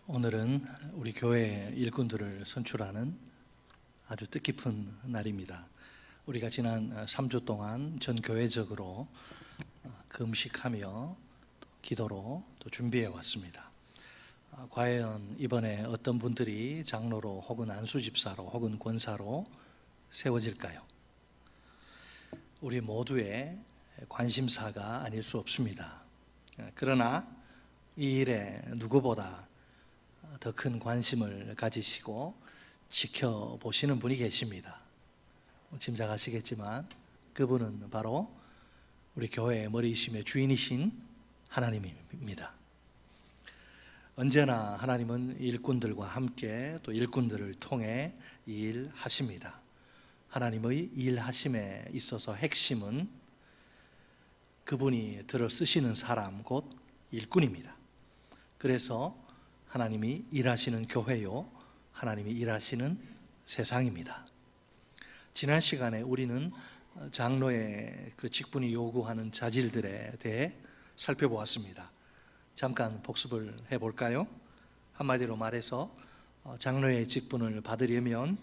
오늘은 우리 교회 일꾼들을 선출하는 아주 뜻깊은 날입니다. 우리가 지난 3주 동안 전 교회적으로 금식하며 기도로 또 준비해 왔습니다. 과연 이번에 어떤 분들이 장로로 혹은 안수집사로 혹은 권사로 세워질까요? 우리 모두의 관심사가 아닐 수 없습니다. 그러나 이 일에 누구보다 더 큰 관심을 가지시고 지켜보시는 분이 계십니다. 짐작하시겠지만 그분은 바로 우리 교회의 머리이심의 주인이신 하나님입니다. 언제나 하나님은 일꾼들과 함께 또 일꾼들을 통해 일하십니다. 하나님의 일하심에 있어서 핵심은 그분이 들어 쓰시는 사람 곧 일꾼입니다. 그래서 하나님이 일하시는 교회요, 하나님이 일하시는 세상입니다. 지난 시간에 우리는 장로의 그 직분이 요구하는 자질들에 대해 살펴보았습니다. 잠깐 복습을 해볼까요? 한마디로 말해서 장로의 직분을 받으려면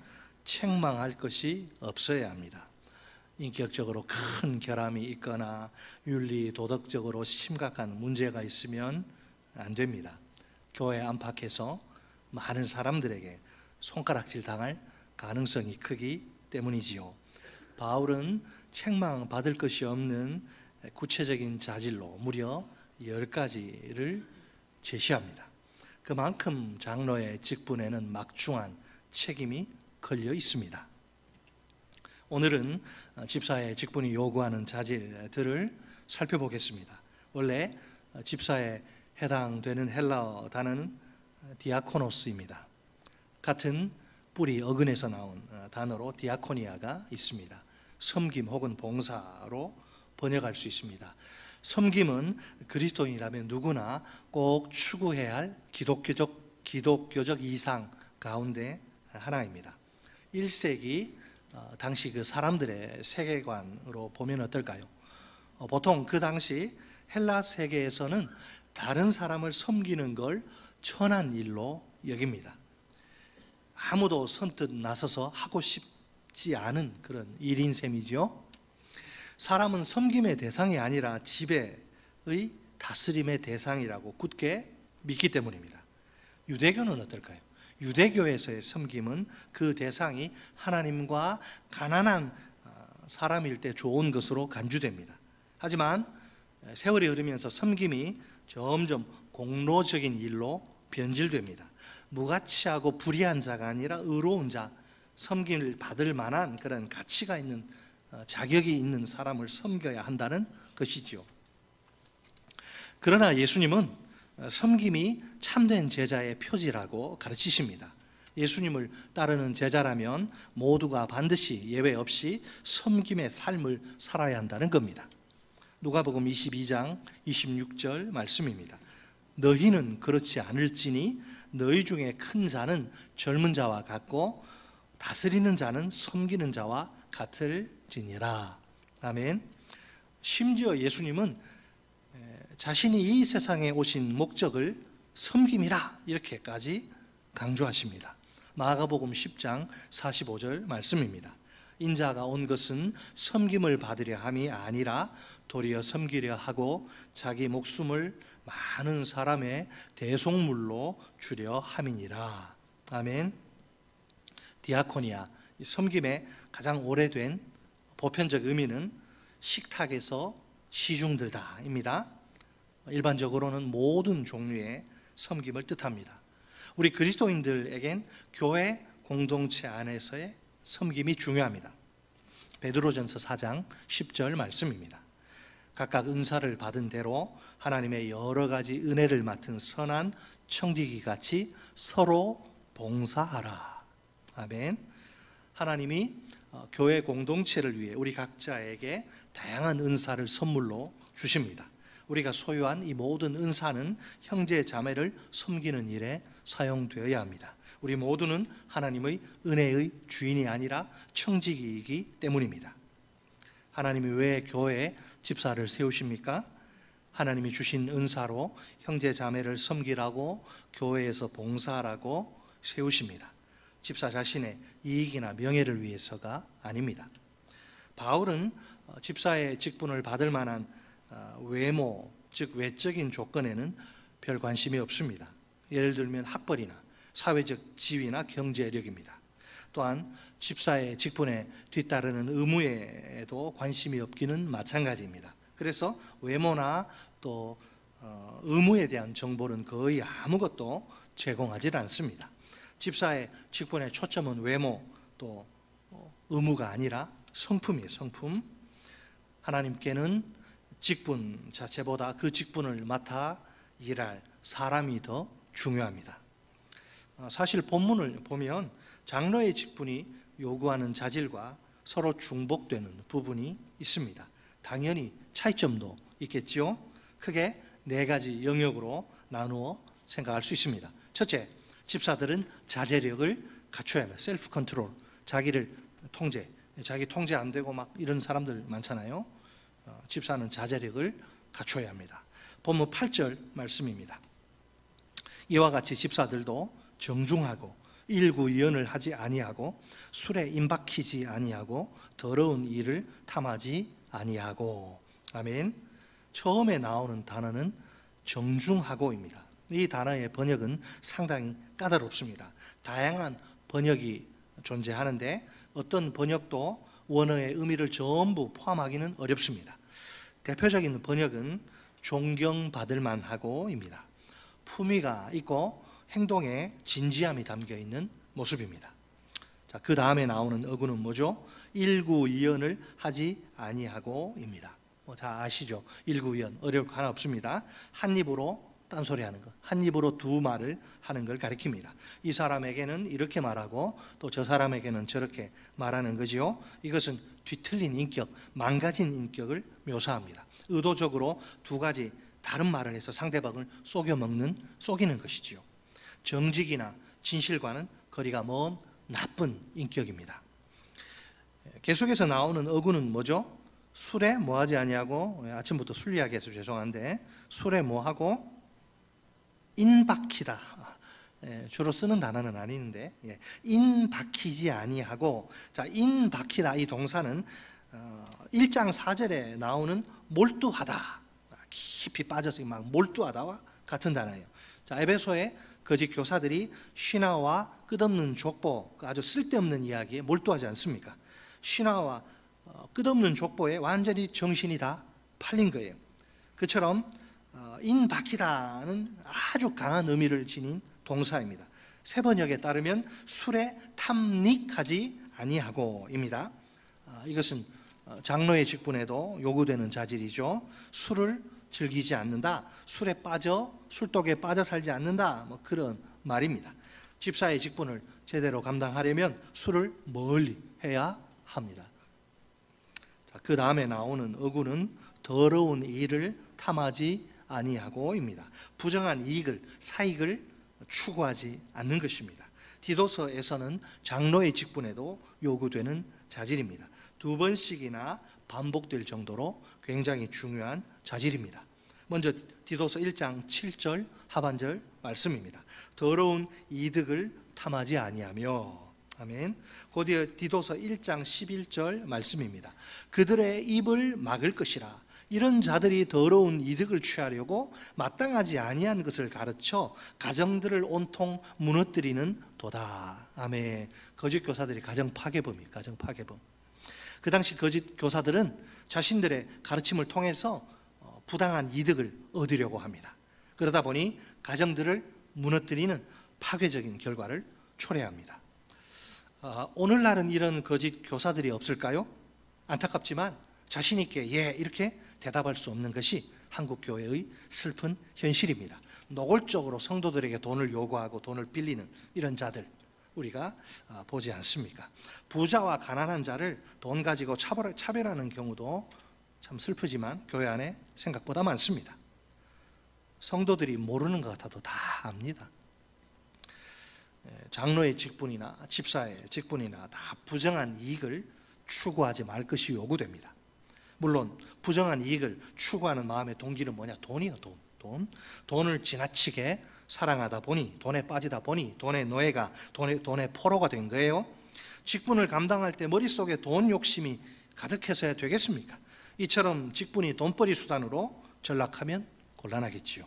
책망할 것이 없어야 합니다. 인격적으로 큰 결함이 있거나 윤리 도덕적으로 심각한 문제가 있으면 안 됩니다. 교회 안팎에서 많은 사람들에게 손가락질 당할 가능성이 크기 때문이지요. 바울은 책망받을 것이 없는 구체적인 자질로 무려 10가지를 제시합니다. 그만큼 장로의 직분에는 막중한 책임이 걸려 있습니다. 오늘은 집사의 직분이 요구하는 자질들을 살펴보겠습니다. 원래 집사에 해당되는 헬라어 단어는 디아코노스입니다. 같은 뿌리 어근에서 나온 단어로 디아코니아가 있습니다. 섬김 혹은 봉사로 번역할 수 있습니다. 섬김은 그리스도인이라면 누구나 꼭 추구해야 할 기독교적 이상 가운데 하나입니다. 1세기 당시 그 사람들의 세계관으로 보면 어떨까요? 보통 그 당시 헬라 세계에서는 다른 사람을 섬기는 걸 천한 일로 여깁니다. 아무도 선뜻 나서서 하고 싶지 않은 그런 일인 셈이죠. 사람은 섬김의 대상이 아니라 지배의 다스림의 대상이라고 굳게 믿기 때문입니다. 유대교는 어떨까요? 유대교에서의 섬김은 그 대상이 하나님과 가난한 사람일 때 좋은 것으로 간주됩니다. 하지만 세월이 흐르면서 섬김이 점점 공로적인 일로 변질됩니다. 무가치하고 불의한 자가 아니라 의로운 자, 섬김을 받을 만한 그런 가치가 있는 자격이 있는 사람을 섬겨야 한다는 것이지요. 그러나 예수님은 섬김이 참된 제자의 표지라고 가르치십니다. 예수님을 따르는 제자라면 모두가 반드시 예외 없이 섬김의 삶을 살아야 한다는 겁니다. 누가복음 22장 26절 말씀입니다. 너희는 그렇지 않을지니 너희 중에 큰 자는 젊은 자와 같고 다스리는 자는 섬기는 자와 같을지니라. 아멘. 심지어 예수님은 자신이 이 세상에 오신 목적을 섬김이라 이렇게까지 강조하십니다. 마가복음 10장 45절 말씀입니다. 인자가 온 것은 섬김을 받으려 함이 아니라 도리어 섬기려 하고 자기 목숨을 많은 사람의 대속물로 주려 함이니라. 아멘. 디아코니아, 섬김의 가장 오래된 보편적 의미는 식탁에서 시중들다입니다. 일반적으로는 모든 종류의 섬김을 뜻합니다. 우리 그리스도인들에겐 교회 공동체 안에서의 섬김이 중요합니다. 베드로전서 4장 10절 말씀입니다. 각각 은사를 받은 대로 하나님의 여러 가지 은혜를 맡은 선한 청지기 같이 서로 봉사하라. 아멘. 하나님이 교회 공동체를 위해 우리 각자에게 다양한 은사를 선물로 주십니다. 우리가 소유한 이 모든 은사는 형제 자매를 섬기는 일에 사용되어야 합니다. 우리 모두는 하나님의 은혜의 주인이 아니라 청지기이기 때문입니다. 하나님이 왜 교회에 집사를 세우십니까? 하나님이 주신 은사로 형제 자매를 섬기라고 교회에서 봉사하라고 세우십니다. 집사 자신의 이익이나 명예를 위해서가 아닙니다. 바울은 집사의 직분을 받을 만한 외모, 즉 외적인 조건에는 별 관심이 없습니다. 예를 들면 학벌이나 사회적 지위나 경제력입니다. 또한 집사의 직분에 뒤따르는 의무에도 관심이 없기는 마찬가지입니다. 그래서 외모나 또 의무에 대한 정보는 거의 아무것도 제공하지 않습니다. 집사의 직분의 초점은 외모 또 의무가 아니라 성품이에요. 성품. 하나님께는 직분 자체보다 그 직분을 맡아 일할 사람이 더 중요합니다. 사실 본문을 보면 장로의 직분이 요구하는 자질과 서로 중복되는 부분이 있습니다. 당연히 차이점도 있겠죠. 크게 4가지 영역으로 나누어 생각할 수 있습니다. 첫째, 집사들은 자제력을 갖춰야 합니다. 셀프 컨트롤, 자기를 통제, 자기 통제 안 되고 막 이런 사람들 많잖아요. 집사는 자제력을 갖춰야 합니다. 본문 8절 말씀입니다. 이와 같이 집사들도 정중하고 일구이연을 하지 아니하고 술에 임박히지 아니하고 더러운 일을 탐하지 아니하고. 아멘. 처음에 나오는 단어는 정중하고입니다. 이 단어의 번역은 상당히 까다롭습니다. 다양한 번역이 존재하는데 어떤 번역도 원어의 의미를 전부 포함하기는 어렵습니다. 대표적인 번역은 존경받을 만하고입니다. 품위가 있고 행동에 진지함이 담겨있는 모습입니다. 자, 그 다음에 나오는 어구는 뭐죠? 일구이연을 하지 아니하고입니다. 다 아시죠? 일구이연, 어려울 거 하나 없습니다. 한 입으로 딴소리하는 것, 한 입으로 두 말을 하는 걸 가리킵니다. 이 사람에게는 이렇게 말하고 또 저 사람에게는 저렇게 말하는 거지요. 이것은 뒤틀린 인격, 망가진 인격을 묘사합니다. 의도적으로 2가지 다른 말을 해서 상대방을 속이는 것이지요. 정직이나 진실과는 거리가 먼 나쁜 인격입니다. 계속해서 나오는 어구는 뭐죠? 술에 뭐하지 아니하고, 아침부터 술 이야기해서 죄송한데, 술에 뭐하고 인박히다. 주로 쓰는 단어는 아닌데, 인박히지 아니하고. 자, 인박히다 이 동사는 1장 4절에 나오는 몰두하다, 깊이 빠져서 막 몰두하다와 같은 단어예요. 자, 에베소의 거짓 교사들이 신화와 끝없는 족보, 아주 쓸데없는 이야기에 몰두하지 않습니까? 신화와 끝없는 족보에 완전히 정신이 다 팔린 거예요. 그처럼 인박히다는 아주 강한 의미를 지닌 동사입니다. 새 번역에 따르면 술에 탐닉하지 아니하고입니다. 이것은 장로의 직분에도 요구되는 자질이죠. 술을 즐기지 않는다, 술에 빠져 술독에 빠져 살지 않는다, 뭐 그런 말입니다. 집사의 직분을 제대로 감당하려면 술을 멀리 해야 합니다. 자, 그 다음에 나오는 어구는 더러운 일을 탐하지 아니하고입니다. 부정한 이익을, 사익을 추구하지 않는 것입니다. 디도서에서는 장로의 직분에도 요구되는 자질입니다. 2번씩이나 반복될 정도로 굉장히 중요한 자질입니다. 먼저 디도서 1장 7절 하반절 말씀입니다. 더러운 이득을 탐하지 아니하며. 아멘. 곧이어 디도서 1장 11절 말씀입니다. 그들의 입을 막을 것이라. 이런 자들이 더러운 이득을 취하려고 마땅하지 아니한 것을 가르쳐 가정들을 온통 무너뜨리는 도다. 아멘. 거짓 교사들이 가정 파괴범이에요. 가정 파괴범. 그 당시 거짓 교사들은 자신들의 가르침을 통해서 부당한 이득을 얻으려고 합니다. 그러다 보니 가정들을 무너뜨리는 파괴적인 결과를 초래합니다. 오늘날은 이런 거짓 교사들이 없을까요? 안타깝지만 자신 있게 이렇게 대답할 수 없는 것이 한국 교회의 슬픈 현실입니다. 노골적으로 성도들에게 돈을 요구하고 돈을 빌리는 이런 자들 우리가 보지 않습니까? 부자와 가난한 자를 돈 가지고 차별하는 경우도 참 슬프지만 교회 안에 생각보다 많습니다. 성도들이 모르는 것 같아도 다 압니다. 장로의 직분이나 집사의 직분이나 다 부정한 이익을 추구하지 말 것이 요구됩니다. 물론 부정한 이익을 추구하는 마음의 동기는 뭐냐? 돈이요, 돈. 돈을 지나치게 사랑하다 보니, 돈에 빠지다 보니 돈의 노예가, 돈의 포로가 된 거예요. 직분을 감당할 때 머릿속에 돈 욕심이 가득해서야 되겠습니까? 이처럼 직분이 돈벌이 수단으로 전락하면 곤란하겠지요.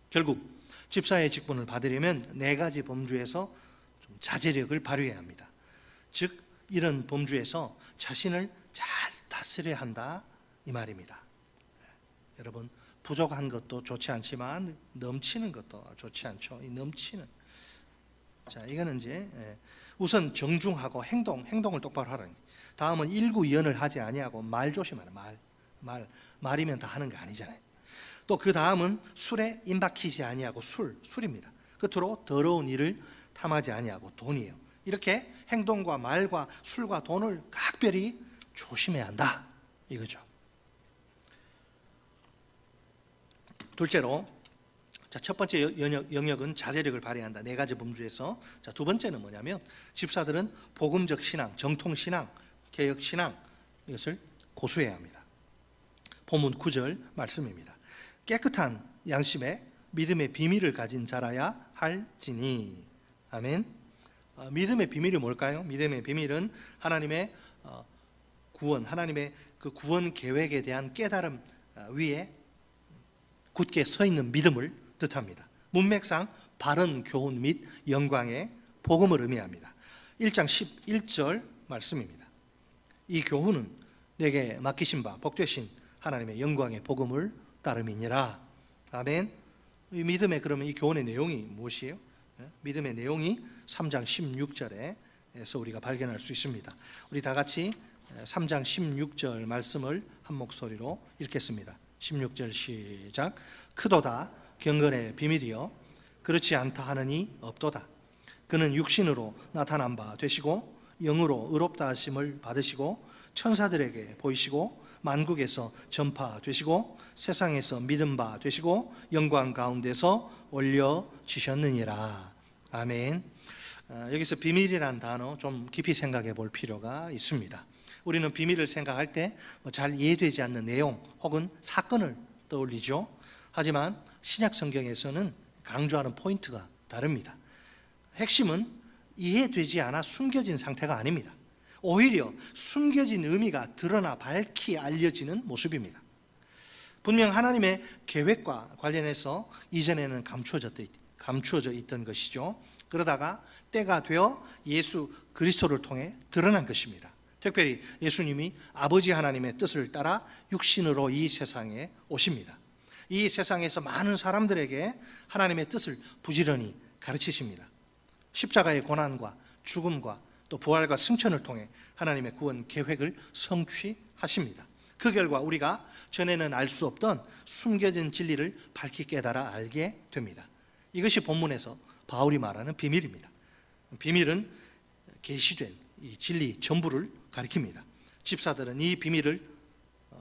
결국 집사의 직분을 받으려면 4가지 범주에서 좀 자제력을 발휘해야 합니다. 즉 이런 범주에서 자신을 잘 다스려야 한다 이 말입니다. 여러분, 부족한 것도 좋지 않지만 넘치는 것도 좋지 않죠. 이 넘치는, 자 이거는 이제 우선 정중하고 행동을 똑바로 하라. 다음은 일구이연을 하지 아니하고 말 조심하라. 말이면 다 하는 거 아니잖아요. 또 그 다음은 술에 임박히지 아니하고 술입니다. 끝으로 더러운 일을 탐하지 아니하고 돈이에요. 이렇게 행동과 말과 술과 돈을 각별히 조심해야 한다 이거죠. 둘째로, 자, 첫 번째 영역은 자제력을 발휘한다. 4가지 범주에서. 자, 두 번째는 뭐냐면 집사들은 복음적 신앙, 정통 신앙, 개혁 신앙, 이것을 고수해야 합니다. 본문 9절 말씀입니다. 깨끗한 양심에 믿음의 비밀을 가진 자라야 할지니. 아멘. 믿음의 비밀이 뭘까요? 믿음의 비밀은 하나님의 구원, 하나님의 그 구원 계획에 대한 깨달음 위에 굳게 서 있는 믿음을 뜻합니다. 문맥상 바른 교훈 및 영광의 복음을 의미합니다. 1장 11절 말씀입니다. 이 교훈은 내게 맡기신 바 복되신 하나님의 영광의 복음을 따름이니라. 아멘. 이 믿음의, 그러면 이 교훈의 내용이 무엇이에요? 믿음의 내용이 3장 16절에서 우리가 발견할 수 있습니다. 우리 다 같이 3장 16절 말씀을 한 목소리로 읽겠습니다. 16절 시작. 크도다 경건의 비밀이여 그렇지 않다 하느니 없도다. 그는 육신으로 나타난 바 되시고 영으로 의롭다 하심을 받으시고 천사들에게 보이시고 만국에서 전파되시고 세상에서 믿음 바 되시고 영광 가운데서 올려지셨느니라. 아멘. 여기서 비밀이라는 단어 좀 깊이 생각해 볼 필요가 있습니다. 우리는 비밀을 생각할 때 잘 이해되지 않는 내용 혹은 사건을 떠올리죠. 하지만 신약 성경에서는 강조하는 포인트가 다릅니다. 핵심은 이해되지 않아 숨겨진 상태가 아닙니다. 오히려 숨겨진 의미가 드러나 밝히 알려지는 모습입니다. 분명 하나님의 계획과 관련해서 이전에는 감추어져 있던 것이죠. 그러다가 때가 되어 예수 그리스도를 통해 드러난 것입니다. 특별히 예수님이 아버지 하나님의 뜻을 따라 육신으로 이 세상에 오십니다. 이 세상에서 많은 사람들에게 하나님의 뜻을 부지런히 가르치십니다. 십자가의 고난과 죽음과 또 부활과 승천을 통해 하나님의 구원 계획을 성취하십니다. 그 결과 우리가 전에는 알 수 없던 숨겨진 진리를 밝히 깨달아 알게 됩니다. 이것이 본문에서 바울이 말하는 비밀입니다. 비밀은 계시된 이 진리 전부를 가리킵니다. 집사들은 이 비밀을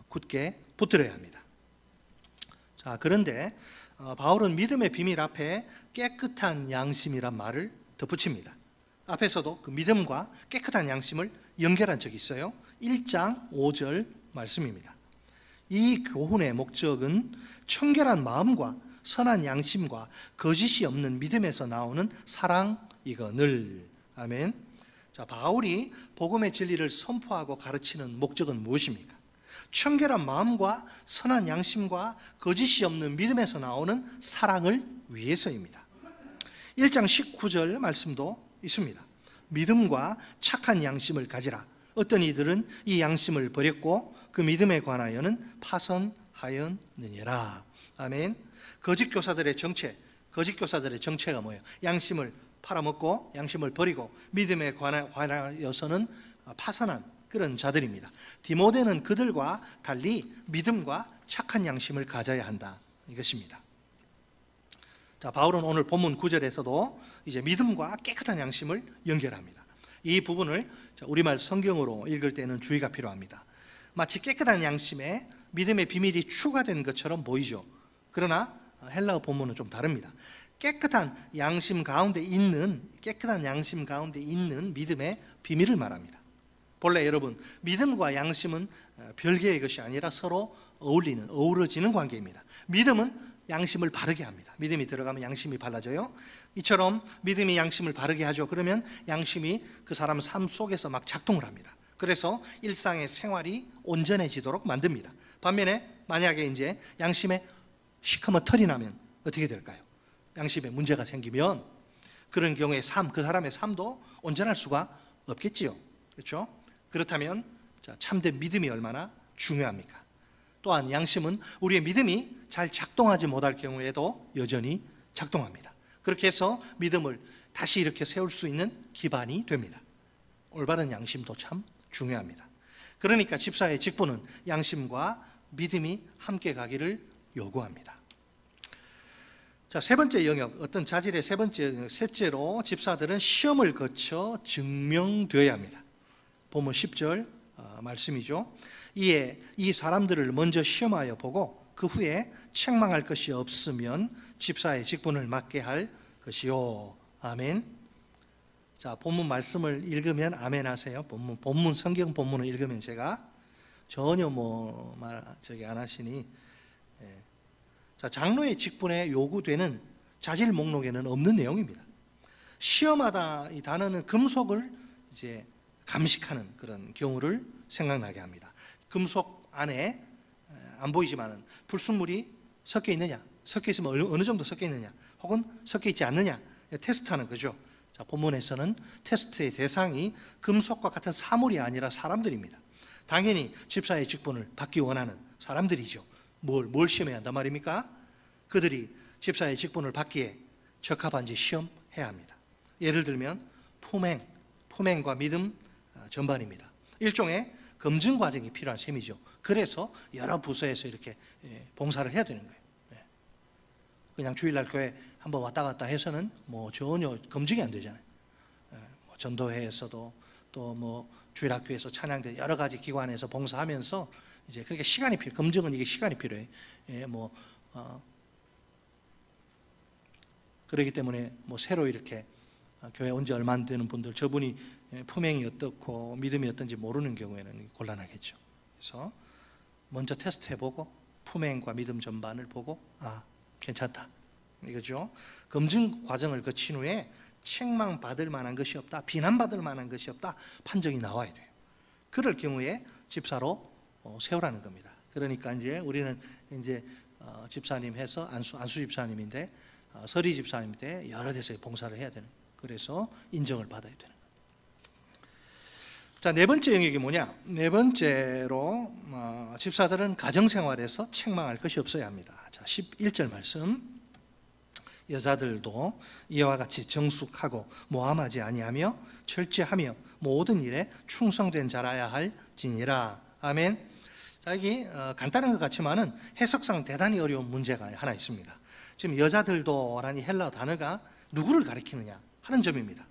굳게 붙들어야 합니다. 자, 그런데 바울은 믿음의 비밀 앞에 깨끗한 양심이란 말을 덧붙입니다. 앞에서도 그 믿음과 깨끗한 양심을 연결한 적이 있어요. 1장 5절 말씀입니다. 이 교훈의 목적은 청결한 마음과 선한 양심과 거짓이 없는 믿음에서 나오는 사랑이거늘. 아멘. 자, 바울이 복음의 진리를 선포하고 가르치는 목적은 무엇입니까? 청결한 마음과 선한 양심과 거짓이 없는 믿음에서 나오는 사랑을 위해서입니다. 1장 19절 말씀도 있습니다. 믿음과 착한 양심을 가지라. 어떤 이들은 이 양심을 버렸고 그 믿음에 관하여는 파선하였느니라. 아멘. 거짓 교사들의 정체가 뭐예요? 양심을 팔아먹고 양심을 버리고 믿음에 관하여서는 파선한 그런 자들입니다. 디모데는 그들과 달리 믿음과 착한 양심을 가져야 한다 이것입니다. 자, 바울은 오늘 본문 9절에서도 이제 믿음과 깨끗한 양심을 연결합니다. 이 부분을 우리말 성경으로 읽을 때는 주의가 필요합니다. 마치 깨끗한 양심에 믿음의 비밀이 추가된 것처럼 보이죠. 그러나 헬라어 본문은 좀 다릅니다. 깨끗한 양심 가운데 있는 믿음의 비밀을 말합니다. 본래 여러분, 믿음과 양심은 별개의 것이 아니라 서로 어우러지는 관계입니다. 믿음은 양심을 바르게 합니다. 믿음이 들어가면 양심이 발라져요. 이처럼 믿음이 양심을 바르게 하죠. 그러면 양심이 그 사람 삶 속에서 막 작동을 합니다. 그래서 일상의 생활이 온전해지도록 만듭니다. 반면에 만약에 이제 양심에 시커멓 털이 나면 어떻게 될까요? 양심에 문제가 생기면 그런 경우에 그 사람의 삶도 온전할 수가 없겠지요. 그렇죠? 그렇다면 참된 믿음이 얼마나 중요합니까? 또한 양심은 우리의 믿음이 잘 작동하지 못할 경우에도 여전히 작동합니다. 그렇게 해서 믿음을 다시 이렇게 세울 수 있는 기반이 됩니다. 올바른 양심도 참 중요합니다. 그러니까 집사의 직분은 양심과 믿음이 함께 가기를 요구합니다. 자, 세 번째 영역, 어떤 자질의 세 번째 영역, 셋째로 집사들은 시험을 거쳐 증명되어야 합니다. 보면 10절 말씀이죠. 이에 이 사람들을 먼저 시험하여 보고 그 후에 책망할 것이 없으면 집사의 직분을 맡게 할 것이요. 아멘. 자, 본문 말씀을 읽으면 아멘 하세요. 본문 성경 본문을 읽으면 제가 전혀 안 하시니. 자, 장로의 직분에 요구되는 자질 목록에는 없는 내용입니다. 시험하다 이 단어는 금속을 이제 감식하는 그런 경우를 생각나게 합니다. 금속 안에 안 보이지만은 불순물이 섞여 있느냐, 섞여 있으면 어느 정도 섞여 있느냐, 혹은 섞여 있지 않느냐 테스트하는 거죠. 자, 본문에서는 테스트의 대상이 금속과 같은 사물이 아니라 사람들입니다. 당연히 집사의 직분을 받기 원하는 사람들이죠. 뭘 시험해야 한단 말입니까? 그들이 집사의 직분을 받기에 적합한지 시험해야 합니다. 예를 들면 품행과 믿음 전반입니다. 일종의 검증 과정이 필요한 셈이죠. 그래서 여러 부서에서 이렇게 봉사를 해야 되는 거예요. 그냥 주일날 교회 한번 왔다 갔다 해서는 전혀 검증이 안 되잖아요. 전도회에서도 또 주일학교에서 찬양대 여러 가지 기관에서 봉사하면서 이제 그렇게 시간이 검증은 이게 시간이 필요해. 그렇기 때문에 새로 이렇게 교회 온 지 얼마 안 되는 분들, 저분이 품행이 어떻고 믿음이 어떤지 모르는 경우에는 곤란하겠죠. 그래서 먼저 테스트해보고 품행과 믿음 전반을 보고 괜찮다 이거죠. 검증 과정을 거친 후에 책망받을 만한 것이 없다, 비난받을 만한 것이 없다 판정이 나와야 돼요. 그럴 경우에 집사로 세우라는 겁니다. 그러니까 이제 우리는 이제 집사님 해서 안수 집사님인데 서리 집사님인데 여러 데서 봉사를 해야 되는, 그래서 인정을 받아야 되는 거예요. 자, 네 번째 영역이 뭐냐? 네 번째로 집사들은 가정생활에서 책망할 것이 없어야 합니다. 자, 11절 말씀. 여자들도 이와 같이 정숙하고 모함하지 아니하며 철저하며 모든 일에 충성된 자라야 할지니라. 아멘. 자, 여기 간단한 것 같지만은 해석상 대단히 어려운 문제가 하나 있습니다. 지금 여자들도라는 헬라어 단어가 누구를 가리키느냐 하는 점입니다.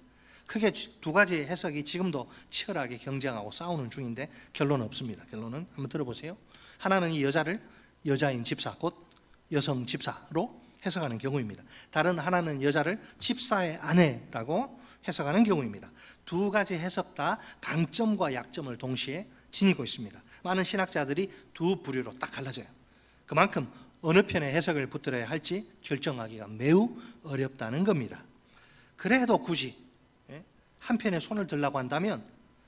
크게 두 가지 해석이 지금도 치열하게 경쟁하고 싸우는 중인데 결론은 없습니다. 결론은 한번 들어보세요. 하나는 이 여자를 여자인 집사, 곧 여성 집사로 해석하는 경우입니다. 다른 하나는 여자를 집사의 아내라고 해석하는 경우입니다. 두 가지 해석 다 강점과 약점을 동시에 지니고 있습니다. 많은 신학자들이 두 부류로 딱 갈라져요. 그만큼 어느 편의 해석을 붙들어야 할지 결정하기가 매우 어렵다는 겁니다. 그래도 굳이 한 편에 손을 들라고 한다면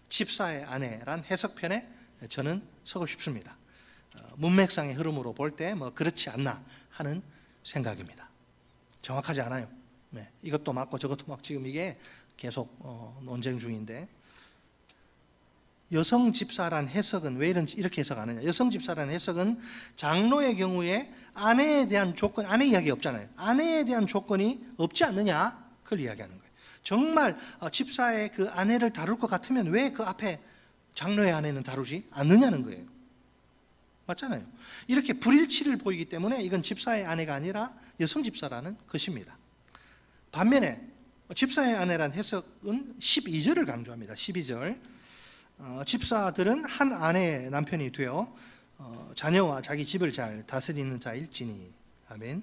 집사의 아내란 해석편에 저는 서고 싶습니다. 문맥상의 흐름으로 볼 때 그렇지 않나 하는 생각입니다. 정확하지 않아요. 이것도 맞고 저것도 맞고 지금 이게 계속 논쟁 중인데, 여성 집사란 해석은 왜 이렇게 해석하느냐? 여성 집사란 해석은 장로의 경우에 아내에 대한 조건, 아내 이야기 없잖아요. 아내에 대한 조건이 없지 않느냐? 그걸 이야기하는 거예요. 정말 집사의 그 아내를 다룰 것 같으면 왜 그 앞에 장로의 아내는 다루지 않느냐는 거예요. 맞잖아요. 이렇게 불일치를 보이기 때문에 이건 집사의 아내가 아니라 여성 집사라는 것입니다. 반면에 집사의 아내란 해석은 12절을 강조합니다. 12절. 집사들은 한 아내의 남편이 되어 자녀와 자기 집을 잘 다스리는 자일지니. 아멘.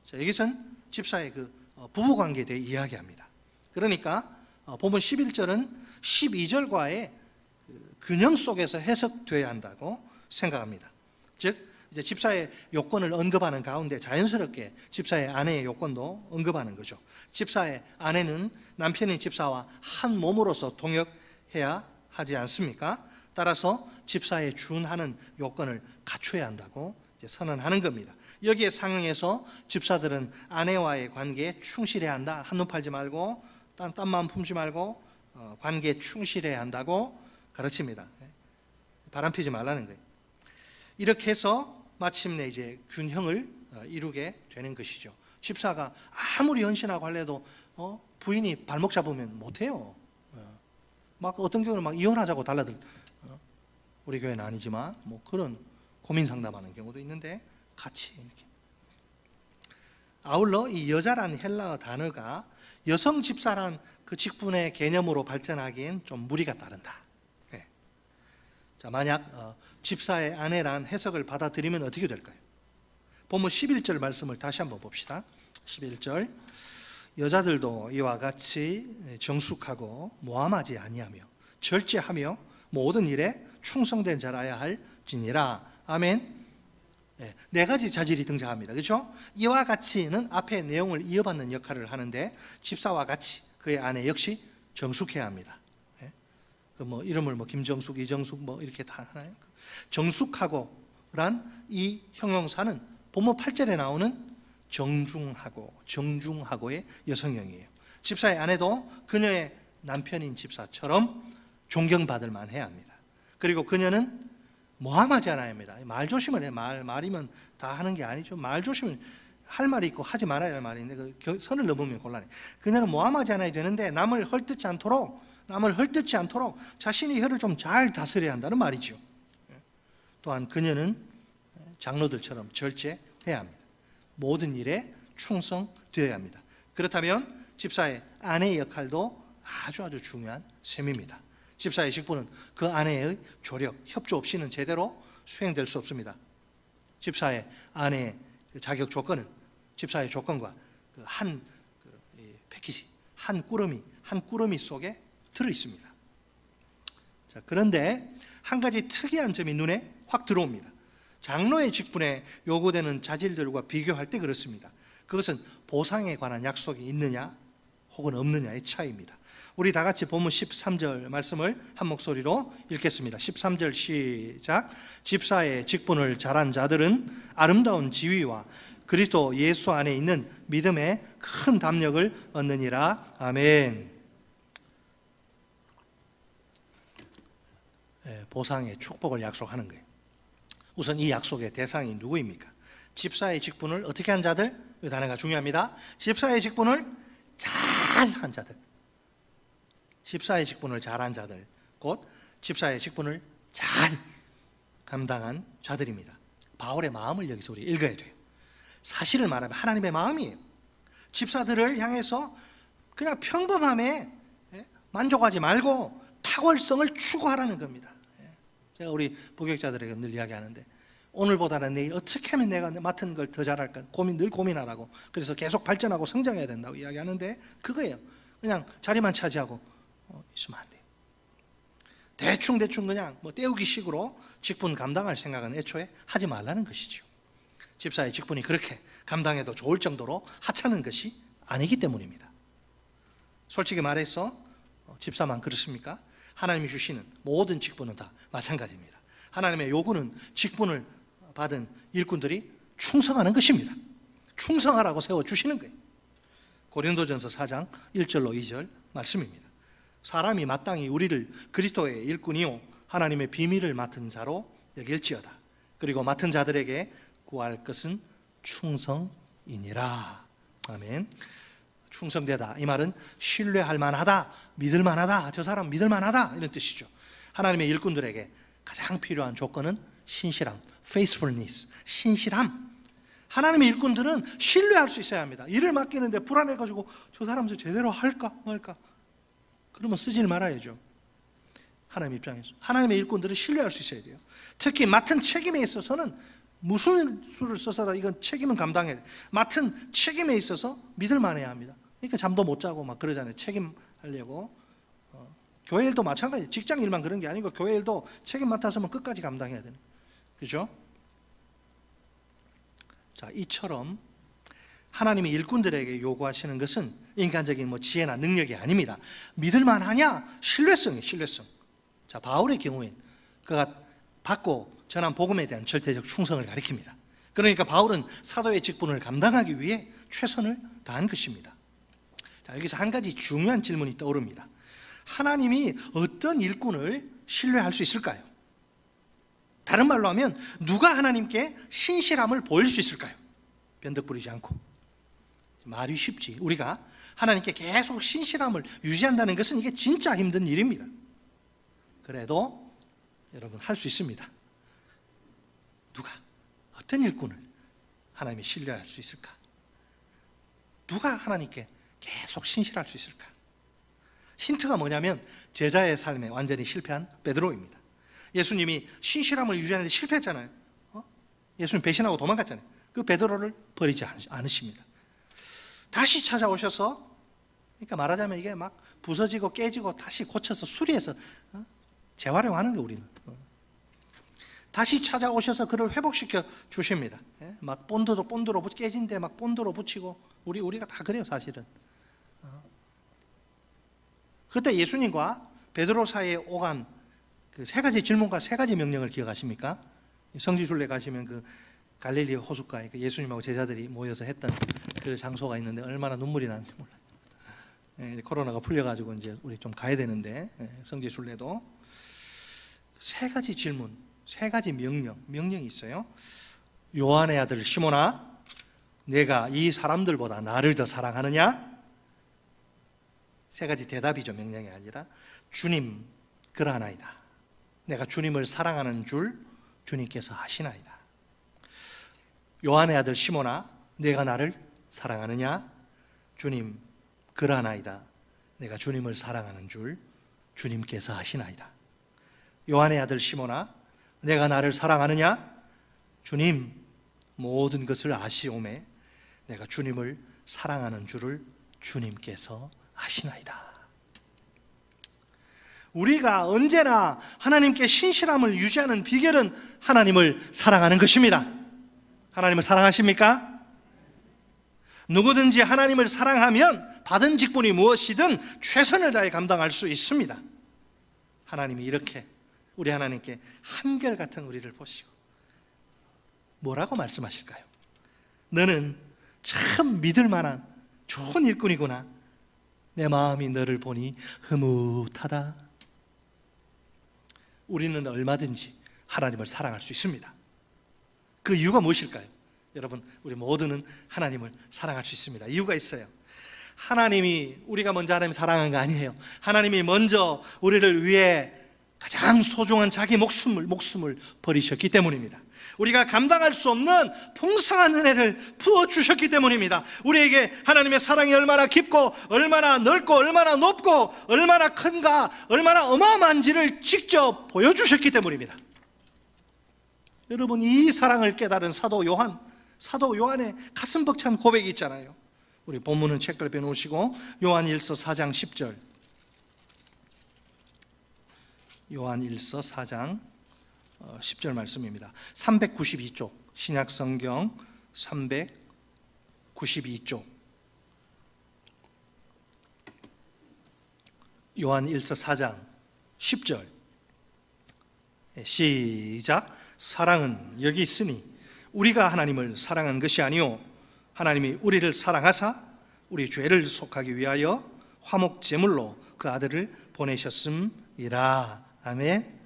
자, 여기선 집사의 그 부부관계에 대해 이야기합니다. 그러니까 본문 11절은 12절과의 균형 속에서 해석되어야 한다고 생각합니다. 즉 이제 집사의 요건을 언급하는 가운데 자연스럽게 집사의 아내의 요건도 언급하는 거죠. 집사의 아내는 남편인 집사와 한 몸으로서 동역해야 하지 않습니까? 따라서 집사에 준하는 요건을 갖춰야 한다고 이제 선언하는 겁니다. 여기에 상응해서 집사들은 아내와의 관계에 충실해야 한다. 한눈 팔지 말고 딴 마음 품지 말고 관계에 충실해야 한다고 가르칩니다. 바람피지 말라는 거예요. 이렇게 해서 마침내 이제 균형을 이루게 되는 것이죠. 집사가 아무리 헌신하고 할래도 부인이 발목 잡으면 못해요. 막 어떤 경우는 막 이혼하자고 달라들. 우리 교회는 아니지만 뭐 그런 고민 상담하는 경우도 있는데 같이 이렇게. 아울러 이 여자란 헬라어 단어가 여성 집사란 그 직분의 개념으로 발전하기엔 좀 무리가 따른다. 네. 자, 만약 집사의 아내란 해석을 받아들이면 어떻게 될까요? 본문 11절 말씀을 다시 한번 봅시다. 11절 여자들도 이와 같이 정숙하고 모함하지 아니하며 절제하며 모든 일에 충성된 자라야 할지니라. 아멘. 네 가지 자질이 등장합니다. 그렇죠? 이와 같이는 앞에 내용을 이어받는 역할을 하는데 집사와 같이 그의 아내 역시 정숙해야 합니다. 그 뭐 이름을 뭐 김정숙, 이정숙 뭐 이렇게 다 하나요? 정숙하고란 이 형용사는 본문 8절에 나오는 정중하고의 여성형이에요. 집사의 아내도 그녀의 남편인 집사처럼 존경받을 만해야 합니다. 그리고 그녀는 모함하지 않아야 합니다. 말 조심을 해. 말이면 다 하는 게 아니죠. 말 조심을 할 말이 있고 하지 말아야 할 말이 있는데 그 선을 넘으면 곤란해. 그녀는 모함하지 않아야 되는데 남을 헐뜯지 않도록 자신의 혀를 좀 잘 다스려야 한다는 말이죠. 또한 그녀는 장로들처럼 절제해야 합니다. 모든 일에 충성되어야 합니다. 그렇다면 집사의 아내의 역할도 아주 중요한 셈입니다. 집사의 직분은 그 아내의 조력, 협조 없이는 제대로 수행될 수 없습니다. 집사의 아내의 자격 조건은 집사의 조건과 한 패키지, 한 꾸러미 속에 들어 있습니다. 자, 그런데 한 가지 특이한 점이 눈에 확 들어옵니다. 장로의 직분에 요구되는 자질들과 비교할 때 그렇습니다. 그것은 보상에 관한 약속이 있느냐 혹은 없느냐의 차이입니다. 우리 다 같이 본문 13절 말씀을 한 목소리로 읽겠습니다. 13절 시작. 집사의 직분을 잘한 자들은 아름다운 지위와 그리스도 예수 안에 있는 믿음의 큰 담력을 얻느니라. 아멘. 보상의 축복을 약속하는 거예요. 우선 이 약속의 대상이 누구입니까? 집사의 직분을 어떻게 한 자들? 이 단어가 중요합니다. 집사의 직분을 잘한 자들. 집사의 직분을 잘한 자들, 곧 집사의 직분을 잘 감당한 자들입니다. 바울의 마음을 여기서 우리 읽어야 돼요. 사실을 말하면 하나님의 마음이에요. 집사들을 향해서 그냥 평범함에 만족하지 말고 탁월성을 추구하라는 겁니다. 제가 우리 복역자들에게 늘 이야기하는데 오늘보다는 내일 어떻게 하면 내가 맡은 걸 더 잘할까 늘 고민하라고. 그래서 계속 발전하고 성장해야 된다고 이야기하는데 그거예요. 그냥 자리만 차지하고 있으면 안 돼요. 대충 그냥 뭐 때우기 식으로 직분 감당할 생각은 애초에 하지 말라는 것이죠. 집사의 직분이 그렇게 감당해도 좋을 정도로 하찮은 것이 아니기 때문입니다. 솔직히 말해서 집사만 그렇습니까? 하나님이 주시는 모든 직분은 다 마찬가지입니다. 하나님의 요구는 직분을 받은 일꾼들이 충성하는 것입니다. 충성하라고 세워주시는 거예요. 고린도전서 4장 1절로 2절 말씀입니다. 사람이 마땅히 우리를 그리스도의 일꾼이요 하나님의 비밀을 맡은 자로 여길지어다. 그리고 맡은 자들에게 구할 것은 충성이니라. 아멘. 충성되다, 이 말은 신뢰할 만하다, 믿을 만하다, 저 사람 믿을 만하다 이런 뜻이죠. 하나님의 일꾼들에게 가장 필요한 조건은 신실함, faithfulness, 신실함. 하나님의 일꾼들은 신뢰할 수 있어야 합니다. 일을 맡기는데 불안해가지고 저 사람 제대로 할까 말까, 그러면 쓰질 말아야죠. 하나님 입장에서 하나님의 일꾼들은 신뢰할 수 있어야 돼요. 특히 맡은 책임에 있어서는 무슨 수를 써서라 이건 책임은 감당해야 돼. 맡은 책임에 있어서 믿을 만해야 합니다. 그러니까 잠도 못 자고 막 그러잖아요. 책임하려고 교회 일도 마찬가지. 직장 일만 그런 게 아니고 교회 일도 책임 맡아서면 끝까지 감당해야 되는. 그죠? 자, 이처럼 하나님이 일꾼들에게 요구하시는 것은 인간적인 지혜나 능력이 아닙니다. 믿을만하냐? 신뢰성이에요. 신뢰성. 자, 바울의 경우엔 그가 받고 전한 복음에 대한 절대적 충성을 가리킵니다. 그러니까 바울은 사도의 직분을 감당하기 위해 최선을 다한 것입니다. 자, 여기서 한 가지 중요한 질문이 떠오릅니다. 하나님이 어떤 일꾼을 신뢰할 수 있을까요? 다른 말로 하면 누가 하나님께 신실함을 보일 수 있을까요? 변덕 부리지 않고. 말이 쉽지. 우리가 하나님께 계속 신실함을 유지한다는 것은 이게 진짜 힘든 일입니다. 그래도 여러분 할 수 있습니다. 누가 어떤 일꾼을 하나님이 신뢰할 수 있을까? 누가 하나님께 계속 신실할 수 있을까? 힌트가 뭐냐면 제자의 삶에 완전히 실패한 베드로입니다. 예수님이 신실함을 유지하는데 실패했잖아요. 예수님 배신하고 도망갔잖아요. 그 베드로를 버리지 않으십니다. 다시 찾아오셔서, 그러니까 말하자면 이게 막 부서지고 깨지고 다시 고쳐서 수리해서 재활용하는 거 우리는. 다시 찾아오셔서 그를 회복시켜 주십니다. 막 본드로 깨진데 막 본드로 붙이고 우리가 다 그래요 사실은. 그때 예수님과 베드로 사이에 오간 그 세 가지 질문과 세 가지 명령을 기억하십니까? 성지순례 가시면 그 갈릴리 호숫가에 예수님하고 제자들이 모여서 했던 그 장소가 있는데 얼마나 눈물이 나는지 몰라요. 코로나가 풀려가지고 이제 우리 좀 가야 되는데 성지순례도 세 가지 질문, 세 가지 명령이 있어요. 요한의 아들 시몬아, 내가 이 사람들보다 나를 더 사랑하느냐? 세 가지 대답이죠. 명령이 아니라. 주님 그러하나이다. 내가 주님을 사랑하는 줄 주님께서 아시나이다. 요한의 아들 시몬아, 내가 나를 사랑하느냐? 주님 그러하나이다. 내가 주님을 사랑하는 줄 주님께서 아시나이다. 요한의 아들 시몬아, 내가 나를 사랑하느냐? 주님 모든 것을 아시오매 내가 주님을 사랑하는 줄을 주님께서 아시나이다. 우리가 언제나 하나님께 신실함을 유지하는 비결은 하나님을 사랑하는 것입니다. 하나님을 사랑하십니까? 누구든지 하나님을 사랑하면 받은 직분이 무엇이든 최선을 다해 감당할 수 있습니다. 하나님이 이렇게 우리 하나님께 한결같은 우리를 보시고 뭐라고 말씀하실까요? 너는 참 믿을 만한 좋은 일꾼이구나. 내 마음이 너를 보니 흐뭇하다. 우리는 얼마든지 하나님을 사랑할 수 있습니다. 그 이유가 무엇일까요? 여러분, 우리 모두는 하나님을 사랑할 수 있습니다. 이유가 있어요. 하나님이, 우리가 먼저 하나님 사랑한 거 아니에요. 하나님이 먼저 우리를 위해 가장 소중한 자기 목숨을 버리셨기 때문입니다. 우리가 감당할 수 없는 풍성한 은혜를 부어주셨기 때문입니다. 우리에게 하나님의 사랑이 얼마나 깊고 얼마나 넓고 얼마나 높고 얼마나 큰가 얼마나 어마어마한지를 직접 보여주셨기 때문입니다. 여러분, 이 사랑을 깨달은 사도 요한의 가슴 벅찬 고백이 있잖아요. 우리 본문은 책을 빼놓으시고 요한일서 4장 10절, 요한일서 4장 10절 말씀입니다. 392쪽, 신약성경 392쪽, 요한일서 4장 10절. 시작. 사랑은 여기 있으니 우리가 하나님을 사랑한 것이 아니요 하나님이 우리를 사랑하사 우리 죄를 속하기 위하여 화목 제물로 그 아들을 보내셨음이라. 아멘.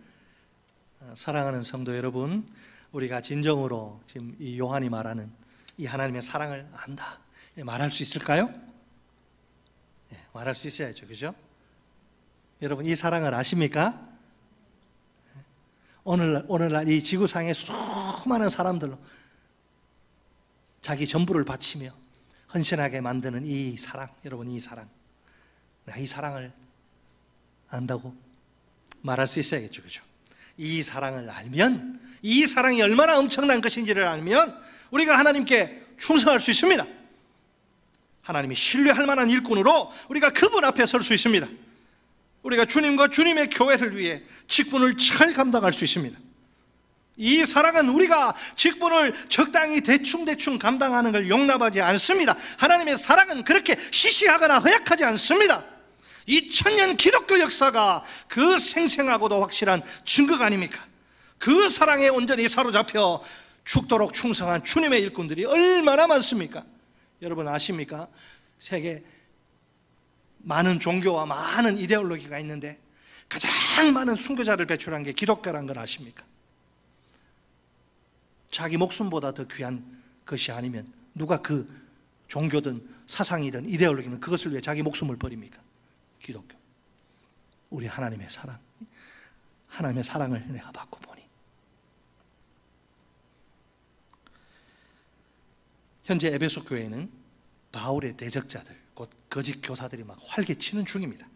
사랑하는 성도 여러분, 우리가 진정으로 지금 이 요한이 말하는 이 하나님의 사랑을 안다 말할 수 있을까요? 말할 수 있어야죠. 그죠? 여러분, 이 사랑을 아십니까? 오늘날 이 지구상의 수많은 사람들로 자기 전부를 바치며 헌신하게 만드는 이 사랑, 여러분, 이 사랑, 내가 이 사랑을 안다고 말할 수 있어야겠죠. 그죠? 이 사랑을 알면, 이 사랑이 얼마나 엄청난 것인지를 알면 우리가 하나님께 충성할 수 있습니다. 하나님이 신뢰할 만한 일꾼으로 우리가 그분 앞에 설 수 있습니다. 우리가 주님과 주님의 교회를 위해 직분을 잘 감당할 수 있습니다. 이 사랑은 우리가 직분을 적당히 대충 감당하는 걸 용납하지 않습니다. 하나님의 사랑은 그렇게 시시하거나 허약하지 않습니다. 2000년 기독교 역사가 그 생생하고도 확실한 증거가 아닙니까? 그 사랑에 온전히 사로잡혀 죽도록 충성한 주님의 일꾼들이 얼마나 많습니까? 여러분 아십니까? 세계 많은 종교와 많은 이데올로기가 있는데 가장 많은 순교자를 배출한 게 기독교라는 걸 아십니까? 자기 목숨보다 더 귀한 것이 아니면 누가 그 종교든 사상이든 이데올로기는 그것을 위해 자기 목숨을 버립니까? 기독교. 우리 하나님의 사랑, 하나님의 사랑을 내가 받고 보니 현재 에베소 교회는 바울의 대적자들, 곧 거짓 교사들이 막 활개치는 중입니다.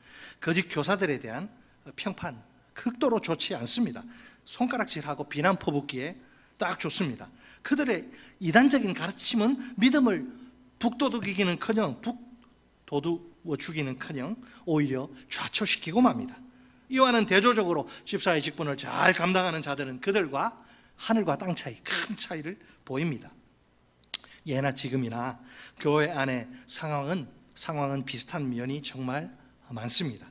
거짓 교사들에 대한 평판 극도로 좋지 않습니다. 손가락질하고 비난 퍼붓기에 딱 좋습니다. 그들의 이단적인 가르침은 믿음을 북돋우기는커녕 북돋워 주기는커녕 오히려 좌초시키고 맙니다. 이와는 대조적으로 집사의 직분을 잘 감당하는 자들은 그들과 하늘과 땅 차이, 큰 차이를 보입니다. 예나 지금이나 교회 안의 상황은 비슷한 면이 정말 많습니다.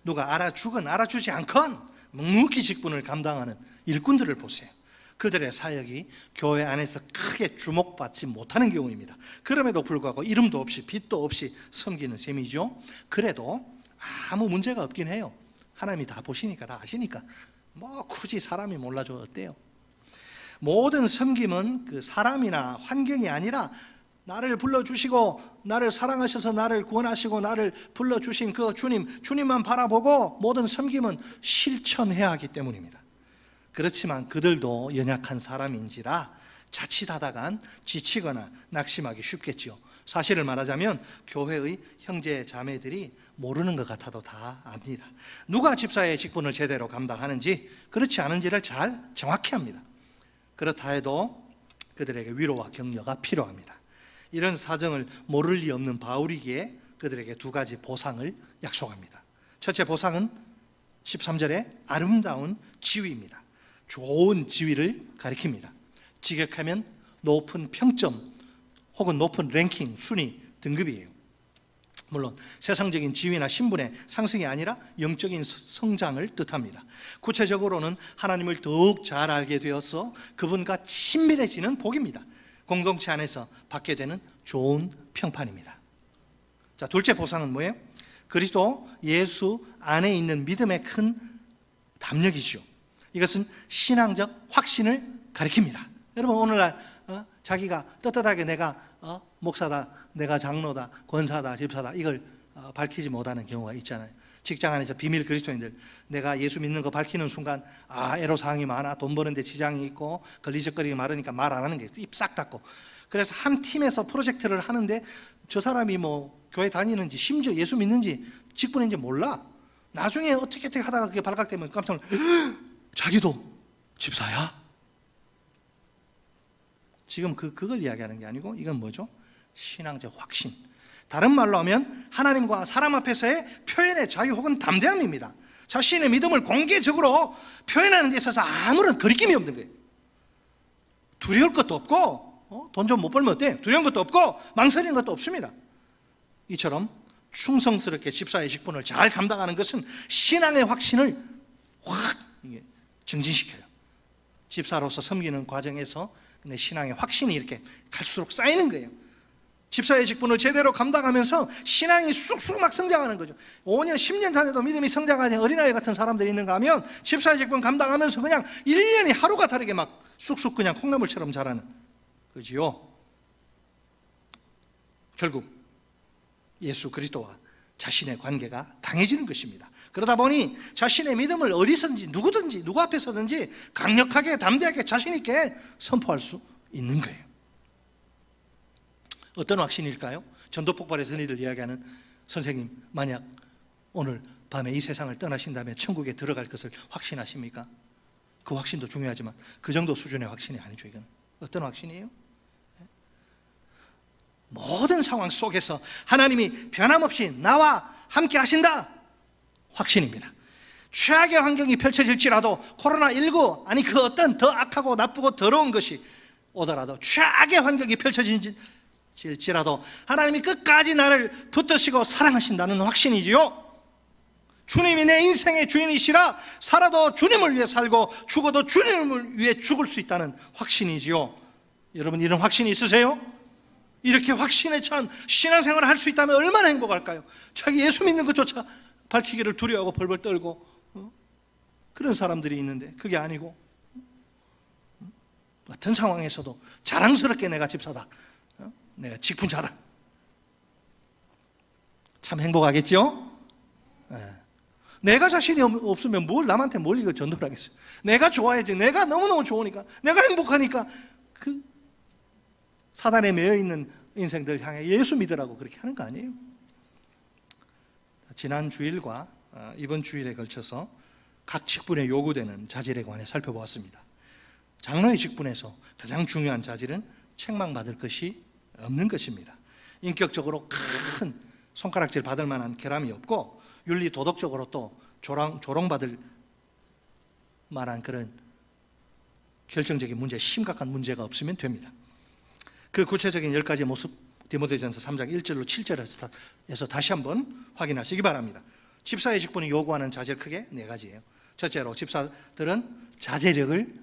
누가 알아주건 알아주지 않건 묵묵히 직분을 감당하는 일꾼들을 보세요. 그들의 사역이 교회 안에서 크게 주목받지 못하는 경우입니다. 그럼에도 불구하고 이름도 없이 빚도 없이 섬기는 셈이죠. 그래도 아무 문제가 없긴 해요. 하나님이 다 보시니까, 다 아시니까 뭐 굳이 사람이 몰라줘 어때요? 모든 섬김은 그 사람이나 환경이 아니라 나를 불러주시고 나를 사랑하셔서 나를 구원하시고 나를 불러주신 그 주님만 바라보고 모든 섬김은 실천해야 하기 때문입니다. 그렇지만 그들도 연약한 사람인지라 자칫하다간 지치거나 낙심하기 쉽겠지요. 사실을 말하자면 교회의 형제 자매들이 모르는 것 같아도 다 압니다. 누가 집사의 직분을 제대로 감당하는지 그렇지 않은지를 잘 정확히 합니다. 그렇다 해도 그들에게 위로와 격려가 필요합니다. 이런 사정을 모를 리 없는 바울이기에 그들에게 두 가지 보상을 약속합니다. 첫째 보상은 13절에 아름다운 지위입니다. 좋은 지위를 가리킵니다. 직역하면 높은 평점 혹은 높은 랭킹, 순위, 등급이에요. 물론 세상적인 지위나 신분의 상승이 아니라 영적인 성장을 뜻합니다. 구체적으로는 하나님을 더욱 잘 알게 되어서 그분과 친밀해지는 복입니다. 공동체 안에서 받게 되는 좋은 평판입니다. 자, 둘째 보상은 뭐예요? 그리스도 예수 안에 있는 믿음의 큰 담력이죠. 이것은 신앙적 확신을 가리킵니다. 여러분 오늘날 자기가 떳떳하게 내가 목사다, 내가 장로다, 권사다, 집사다 이걸 밝히지 못하는 경우가 있잖아요. 직장 안에서 비밀 그리스도인들, 내가 예수 믿는 거 밝히는 순간 애로사항이 많아, 돈 버는데 지장이 있고 걸리적거리기 많으니까 말 안 하는 게 입 싹 닫고. 그래서 한 팀에서 프로젝트를 하는데 저 사람이 뭐 교회 다니는지 심지어 예수 믿는지 직분인지 몰라. 나중에 어떻게 하다가 그게 발각되면 깜짝 놀라. 자기도 집사야? 지금 그걸 이야기하는 게 아니고 이건 뭐죠? 신앙적 확신. 다른 말로 하면 하나님과 사람 앞에서의 표현의 자유 혹은 담대함입니다. 자신의 믿음을 공개적으로 표현하는 데 있어서 아무런 거리낌이 없는 거예요. 두려울 것도 없고 돈 좀 못 벌면 어때? 두려운 것도 없고 망설이는 것도 없습니다. 이처럼 충성스럽게 집사의 직분을 잘 감당하는 것은 신앙의 확신을 확 증진시켜요. 집사로서 섬기는 과정에서 내 신앙의 확신이 이렇게 갈수록 쌓이는 거예요. 집사의 직분을 제대로 감당하면서 신앙이 쑥쑥 막 성장하는 거죠. 5년, 10년 전에도 믿음이 성장하는 어린아이 같은 사람들이 있는가 하면 집사의 직분 감당하면서 그냥 1년이 하루가 다르게 막 쑥쑥 그냥 콩나물처럼 자라는 거지요. 결국 예수 그리스도와 자신의 관계가 강해지는 것입니다. 그러다 보니 자신의 믿음을 어디서든지 누구든지 누구 앞에서든지 강력하게 담대하게 자신 있게 선포할 수 있는 거예요. 어떤 확신일까요? 전도폭발에서 흔히들 이야기하는 선생님 만약 오늘 밤에 이 세상을 떠나신다면 천국에 들어갈 것을 확신하십니까? 그 확신도 중요하지만 그 정도 수준의 확신이 아니죠. 이건 어떤 확신이에요? 모든 상황 속에서 하나님이 변함없이 나와 함께 하신다 확신입니다. 최악의 환경이 펼쳐질지라도 코로나19 아니 그 어떤 더 악하고 나쁘고 더러운 것이 오더라도 최악의 환경이 펼쳐질지라도 하나님이 끝까지 나를 붙드시고 사랑하신다는 확신이지요. 주님이 내 인생의 주인이시라 살아도 주님을 위해 살고 죽어도 주님을 위해 죽을 수 있다는 확신이지요. 여러분 이런 확신이 있으세요? 이렇게 확신에 찬 신앙생활을 할 수 있다면 얼마나 행복할까요? 자기 예수 믿는 것조차 밝히기를 두려워하고 벌벌 떨고 그런 사람들이 있는데 그게 아니고 어떤 상황에서도 자랑스럽게 내가 집사다, 내가 직분자다. 참 행복하겠죠? 내가 자신이 없으면 남한테 뭘 이거 전도를 하겠어요? 내가 좋아야지. 내가 너무너무 좋으니까, 내가 행복하니까 그 사단에 매여있는 인생들 향해 예수 믿으라고 그렇게 하는 거 아니에요? 지난 주일과 이번 주일에 걸쳐서 각 직분에 요구되는 자질에 관해 살펴보았습니다. 장로의 직분에서 가장 중요한 자질은 책망받을 것이 없는 것입니다. 인격적으로 큰 손가락질 받을 만한 결함이 없고 윤리 도덕적으로 또 조롱받을 만한 그런 결정적인 문제, 심각한 문제가 없으면 됩니다. 그 구체적인 10가지 모습 디모데전서 3장 1절로 7절에서 다시 한번 확인하시기 바랍니다. 집사의 직분이 요구하는 자질 크게 4가지예요. 첫째로 집사들은 자제력을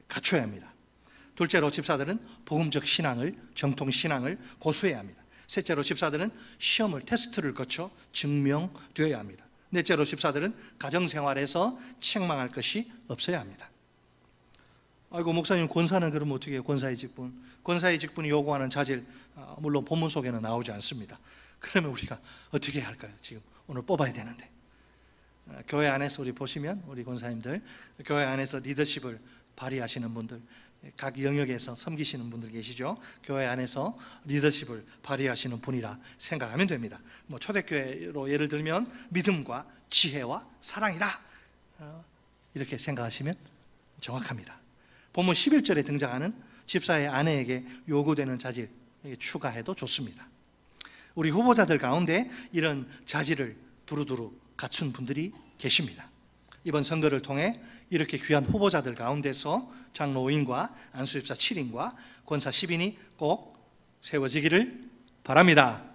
갖춰야 합니다. 둘째로 집사들은 복음적 신앙을, 정통 신앙을 고수해야 합니다. 셋째로 집사들은 시험을, 테스트를 거쳐 증명되어야 합니다. 넷째로 집사들은 가정생활에서 책망할 것이 없어야 합니다. 아이고 목사님 권사는 그러면 어떻게 해요? 권사의 직분. 권사의 직분이 요구하는 자질, 물론 본문 속에는 나오지 않습니다. 그러면 우리가 어떻게 해야 할까요? 지금 오늘 뽑아야 되는데 교회 안에서 우리 보시면 우리 권사님들 교회 안에서 리더십을 발휘하시는 분들, 각 영역에서 섬기시는 분들 계시죠? 교회 안에서 리더십을 발휘하시는 분이라 생각하면 됩니다. 초대교회로 예를 들면 믿음과 지혜와 사랑이다, 이렇게 생각하시면 정확합니다. 본문 11절에 등장하는 집사의 아내에게 요구되는 자질 추가해도 좋습니다. 우리 후보자들 가운데 이런 자질을 두루두루 갖춘 분들이 계십니다. 이번 선거를 통해 이렇게 귀한 후보자들 가운데서 장로 5인과 안수집사 7인과 권사 10인이 꼭 세워지기를 바랍니다.